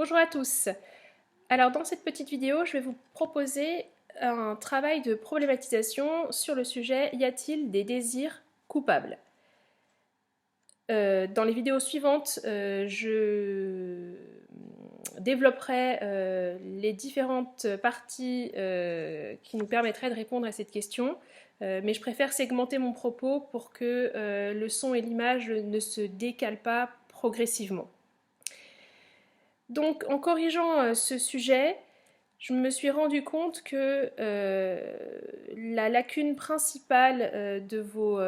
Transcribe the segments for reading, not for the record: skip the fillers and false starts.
Bonjour à tous. Alors dans cette petite vidéo, je vais vous proposer un travail de problématisation sur le sujet « Y a-t-il des désirs coupables ?» Dans les vidéos suivantes, je développerai les différentes parties qui nous permettraient de répondre à cette question, mais je préfère segmenter mon propos pour que le son et l'image ne se décalent pas progressivement. Donc en corrigeant ce sujet, je me suis rendu compte que la lacune principale de vos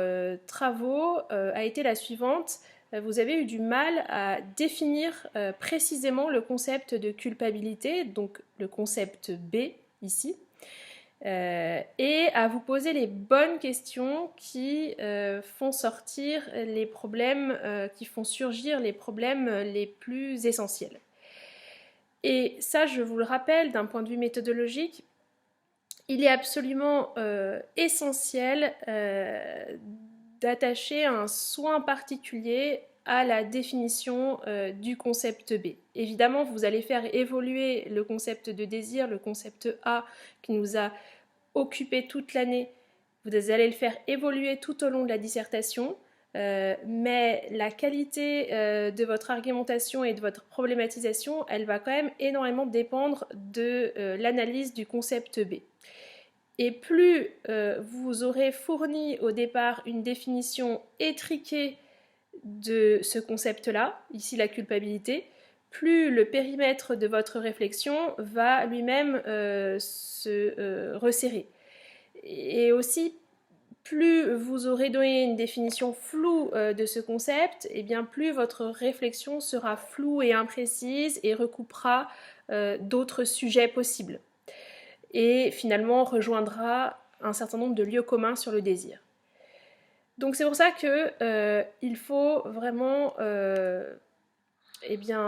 travaux a été la suivante. Vous avez eu du mal à définir précisément le concept de culpabilité, donc le concept B ici, et à vous poser les bonnes questions qui font sortir les problèmes, qui font surgir les problèmes les plus essentiels. Et ça, je vous le rappelle, d'un point de vue méthodologique, il est absolument essentiel d'attacher un soin particulier à la définition du concept B. Évidemment, vous allez faire évoluer le concept de désir, le concept A qui nous a occupé toute l'année. Vous allez le faire évoluer tout au long de la dissertation. Mais la qualité de votre argumentation et de votre problématisation, elle va quand même énormément dépendre de l'analyse du concept B. Et plus vous aurez fourni au départ une définition étriquée de ce concept-là, ici la culpabilité, plus le périmètre de votre réflexion va lui-même se resserrer. Et aussi, plus vous aurez donné une définition floue de ce concept, et bien plus votre réflexion sera floue et imprécise et recoupera d'autres sujets possibles. Et finalement rejoindra un certain nombre de lieux communs sur le désir. Donc c'est pour ça qu'il faut vraiment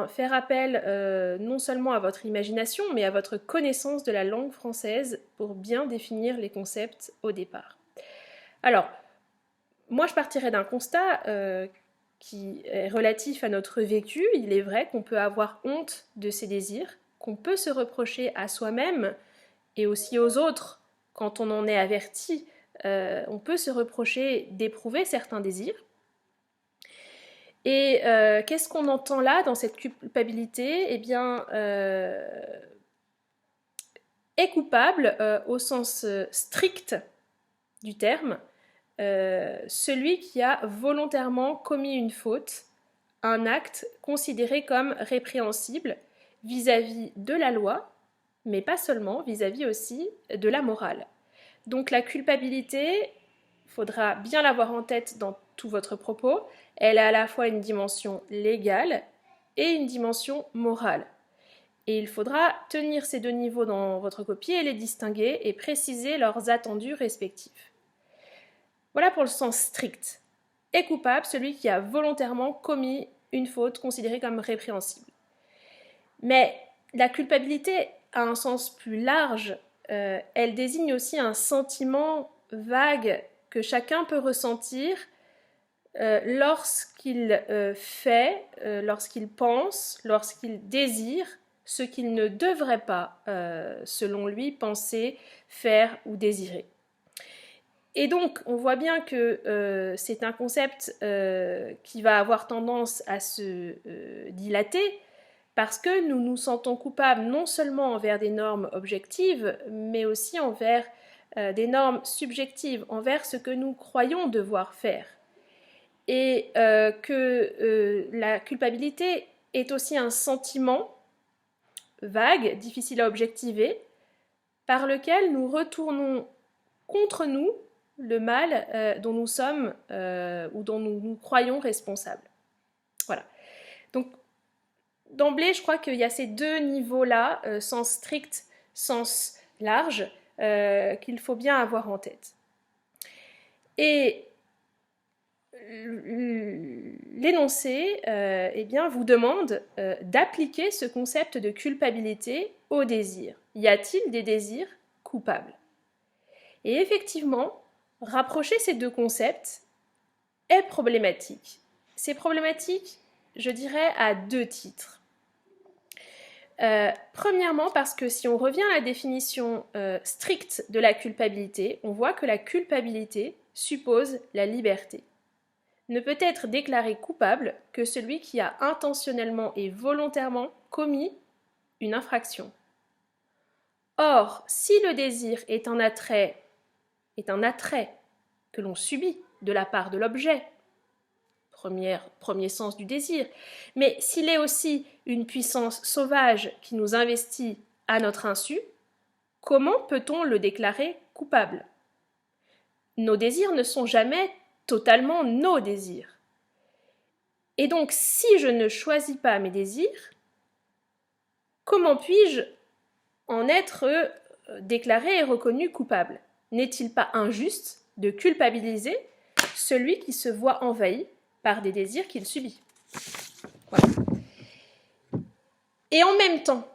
faire appel non seulement à votre imagination, mais à votre connaissance de la langue française pour bien définir les concepts au départ. Alors, moi je partirais d'un constat qui est relatif à notre vécu. Il est vrai qu'on peut avoir honte de ses désirs, qu'on peut se reprocher à soi-même et aussi aux autres quand on en est averti. On peut se reprocher d'éprouver certains désirs. Et qu'est-ce qu'on entend là dans cette culpabilité ? Eh bien, est coupable au sens strict du terme, celui qui a volontairement commis une faute, un acte considéré comme répréhensible vis-à-vis de la loi, mais pas seulement, vis-à-vis aussi de la morale. Donc la culpabilité, il faudra bien l'avoir en tête dans tout votre propos, elle a à la fois une dimension légale et une dimension morale. Et il faudra tenir ces deux niveaux dans votre copie et les distinguer et préciser leurs attendus respectifs. Voilà pour le sens strict. Est coupable celui qui a volontairement commis une faute considérée comme répréhensible. Mais la culpabilité a un sens plus large. Elle désigne aussi un sentiment vague que chacun peut ressentir lorsqu'il fait, lorsqu'il pense, lorsqu'il désire ce qu'il ne devrait pas, selon lui, penser, faire ou désirer. Et donc, on voit bien que c'est un concept qui va avoir tendance à se dilater parce que nous nous sentons coupables non seulement envers des normes objectives, mais aussi envers des normes subjectives, envers ce que nous croyons devoir faire. Et que la culpabilité est aussi un sentiment vague, difficile à objectiver, par lequel nous retournons contre nous le mal dont nous sommes ou dont nous croyons responsables. Voilà. Donc, d'emblée, je crois qu'il y a ces deux niveaux-là, sens strict, sens large, qu'il faut bien avoir en tête. Et l'énoncé vous demande d'appliquer ce concept de culpabilité au désir. Y a-t-il des désirs coupables ? Et effectivement, rapprocher ces deux concepts est problématique. C'est problématique, je dirais, à deux titres. Premièrement, parce que si on revient à la définition stricte de la culpabilité, on voit que la culpabilité suppose la liberté. Ne peut être déclaré coupable que celui qui a intentionnellement et volontairement commis une infraction. Or, si le désir est un attrait que l'on subit de la part de l'objet, premier sens du désir, mais s'il est aussi une puissance sauvage qui nous investit à notre insu, comment peut-on le déclarer coupable? Nos désirs ne sont jamais totalement nos désirs. Et donc, si je ne choisis pas mes désirs, comment puis-je en être déclaré et reconnu coupable? N'est-il pas injuste de culpabiliser celui qui se voit envahi par des désirs qu'il subit? Voilà. Et en même temps,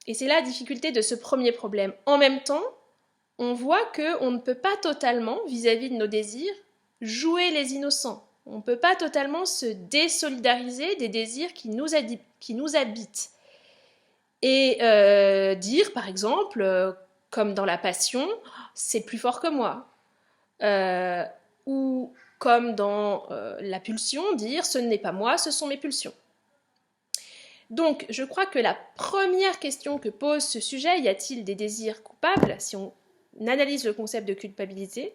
et c'est la difficulté de ce premier problème, en même temps, on voit qu'on ne peut pas totalement, vis-à-vis de nos désirs, jouer les innocents. On ne peut pas totalement se désolidariser des désirs qui nous habitent. Et dire, par exemple, comme dans la passion, c'est plus fort que moi. Ou comme dans la pulsion, dire ce n'est pas moi, ce sont mes pulsions. Donc, je crois que la première question que pose ce sujet, y a-t-il des désirs coupables, si on analyse le concept de culpabilité,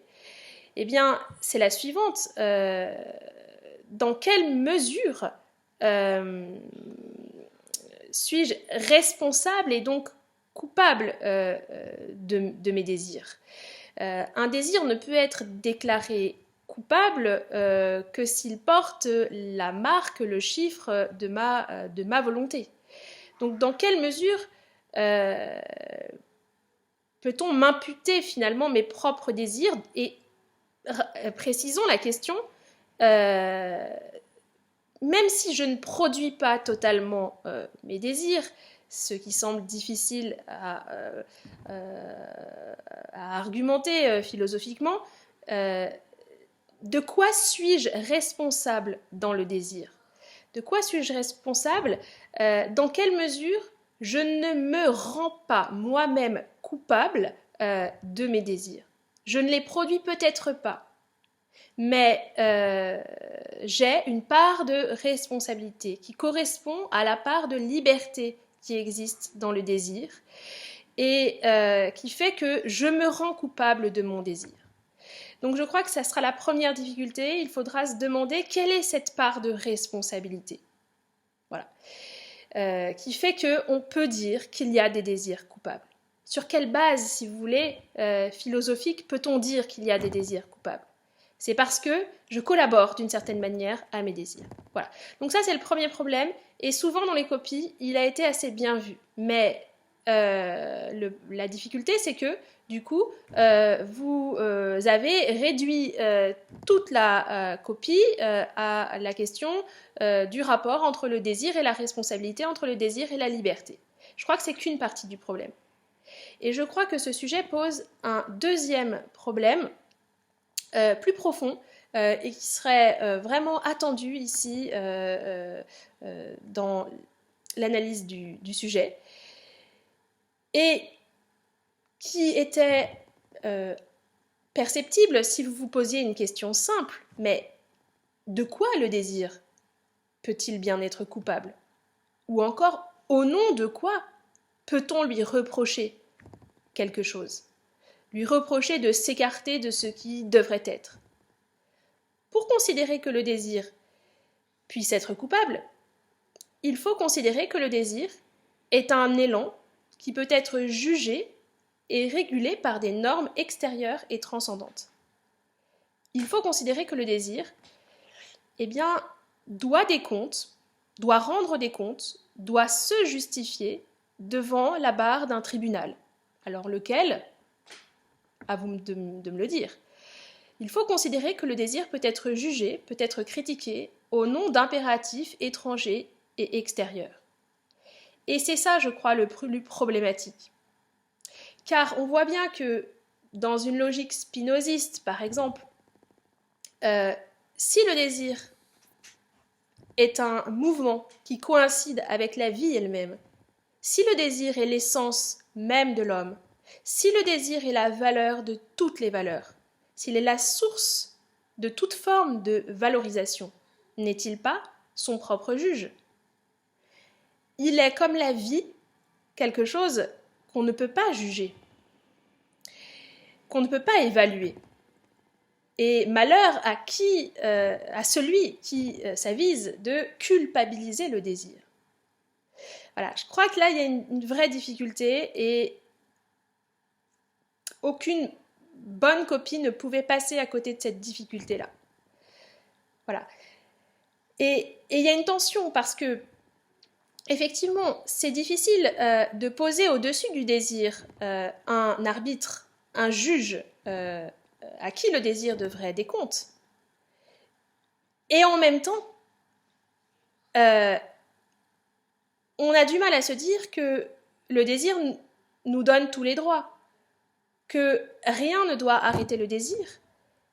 eh bien, c'est la suivante. Dans quelle mesure suis-je responsable et donc coupable de mes désirs? Un désir ne peut être déclaré coupable que s'il porte la marque, le chiffre de ma volonté. Donc, dans quelle mesure peut-on m'imputer finalement mes propres désirs? Et précisons la question, même si je ne produis pas totalement mes désirs, ce qui semble difficile à argumenter philosophiquement, de quoi suis-je responsable dans le désir? De quoi suis-je responsable? Dans quelle mesure je ne me rends pas moi-même coupable de mes désirs? Je ne les produis peut-être pas, mais j'ai une part de responsabilité qui correspond à la part de liberté qui existe dans le désir et qui fait que je me rends coupable de mon désir. Donc je crois que ça sera la première difficulté. Il faudra se demander quelle est cette part de responsabilité. Voilà. Qui fait qu'on peut dire qu'il y a des désirs coupables. Sur quelle base, si vous voulez, philosophique, peut-on dire qu'il y a des désirs coupables? C'est parce que je collabore d'une certaine manière à mes désirs. Voilà. Donc ça, c'est le premier problème. Et souvent, dans les copies, il a été assez bien vu. Mais la difficulté, c'est que, du coup, vous avez réduit toute la copie à la question du rapport entre le désir et la responsabilité, entre le désir et la liberté. Je crois que c'est qu'une partie du problème. Et je crois que ce sujet pose un deuxième problème plus profond et qui serait vraiment attendu ici dans l'analyse du sujet et qui était perceptible si vous vous posiez une question simple, mais de quoi le désir peut-il bien être coupable? Ou encore, au nom de quoi peut-on lui reprocher quelque chose? Lui reprocher de s'écarter de ce qui devrait être. Pour considérer que le désir puisse être coupable, il faut considérer que le désir est un élan qui peut être jugé et régulé par des normes extérieures et transcendantes. Il faut considérer que le désir, eh bien, doit rendre des comptes, doit se justifier devant la barre d'un tribunal. Alors lequel? À vous de me le dire. Il faut considérer que le désir peut être jugé, peut être critiqué au nom d'impératifs étrangers et extérieurs. Et c'est ça, je crois, le plus problématique. Car on voit bien que dans une logique spinoziste, par exemple, si le désir est un mouvement qui coïncide avec la vie elle-même, Si le désir est l'essence même de l'homme, si le désir est la valeur de toutes les valeurs, s'il est la source de toute forme de valorisation, n'est-il pas son propre juge? Il est comme la vie, quelque chose qu'on ne peut pas juger, qu'on ne peut pas évaluer. Et malheur à celui qui s'avise de culpabiliser le désir. Voilà, je crois que là, il y a une vraie difficulté et aucune bonne copie ne pouvait passer à côté de cette difficulté-là. Voilà. Et il y a une tension parce que, effectivement, c'est difficile de poser au-dessus du désir un arbitre, un juge à qui le désir devrait des comptes. Et en même temps, on a du mal à se dire que le désir nous donne tous les droits, que rien ne doit arrêter le désir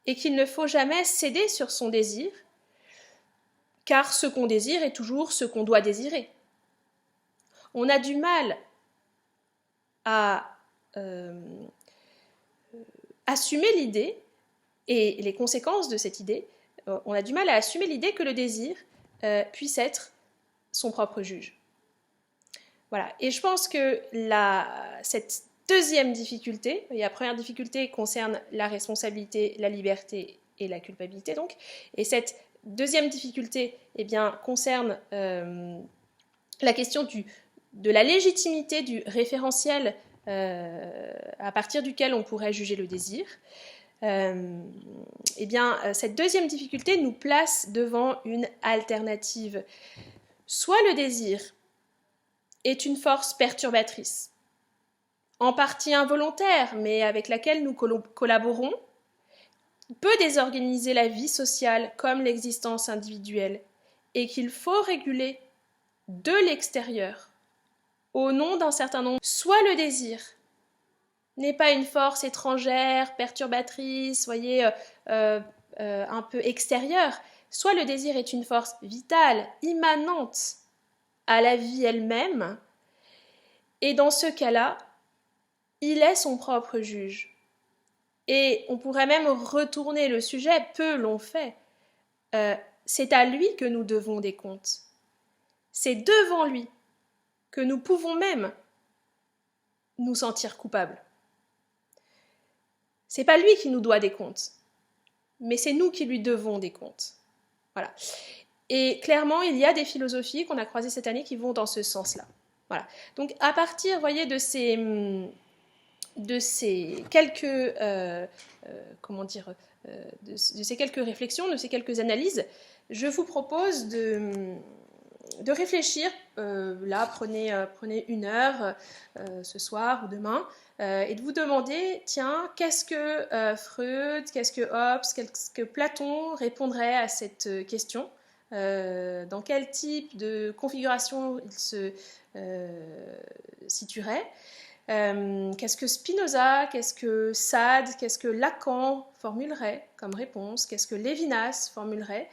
et qu'il ne faut jamais céder sur son désir, car ce qu'on désire est toujours ce qu'on doit désirer. On a du mal à assumer l'idée et les conséquences de cette idée. On a du mal à assumer l'idée que le désir puisse être son propre juge. Voilà. Et je pense que cette deuxième difficulté, et la première difficulté concerne la responsabilité, la liberté et la culpabilité, donc, et cette deuxième difficulté concerne la question de la légitimité du référentiel à partir duquel on pourrait juger le désir. Cette deuxième difficulté nous place devant une alternative. Soit le désir est une force perturbatrice, en partie involontaire, mais avec laquelle nous collaborons, peut désorganiser la vie sociale comme l'existence individuelle, et qu'il faut réguler de l'extérieur, au nom d'un certain nombre. Soit le désir n'est pas une force étrangère, perturbatrice, voyez, un peu extérieure, soit le désir est une force vitale, immanente à la vie elle-même, et dans ce cas-là, il est son propre juge. Et on pourrait même retourner le sujet, peu l'ont fait. C'est à lui que nous devons des comptes. C'est devant lui que nous pouvons même nous sentir coupables. C'est pas lui qui nous doit des comptes, mais c'est nous qui lui devons des comptes. Voilà. Et clairement, il y a des philosophies qu'on a croisées cette année qui vont dans ce sens-là. Voilà. Donc, à partir, voyez, de ces quelques de ces quelques réflexions, de ces quelques analyses, je vous propose de réfléchir. Là, prenez une heure ce soir ou demain, et de vous demander, tiens, qu'est-ce que Freud, qu'est-ce que Hobbes, qu'est-ce que Platon répondrait à cette question? Dans quel type de configuration il se situerait? Qu'est-ce que Spinoza, qu'est-ce que Sade, qu'est-ce que Lacan formulerait comme réponse? Qu'est-ce que Lévinas formulerait?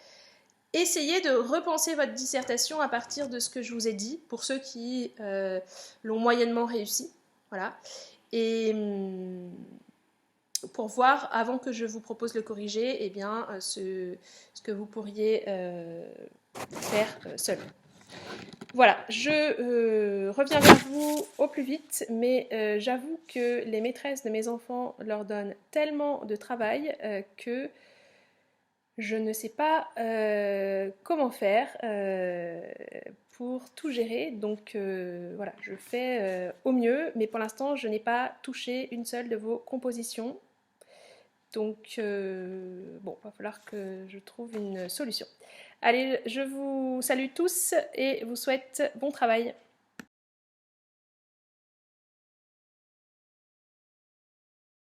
Essayez de repenser votre dissertation à partir de ce que je vous ai dit, pour ceux qui l'ont moyennement réussi. Voilà. Et pour voir, avant que je vous propose le corriger, ce que vous pourriez faire seul. Voilà, je reviens vers vous au plus vite, mais j'avoue que les maîtresses de mes enfants leur donnent tellement de travail que je ne sais pas comment faire pour tout gérer. Donc voilà, je fais au mieux, mais pour l'instant, je n'ai pas touché une seule de vos compositions. Donc bon, il va falloir que je trouve une solution. Allez, je vous salue tous et vous souhaite bon travail.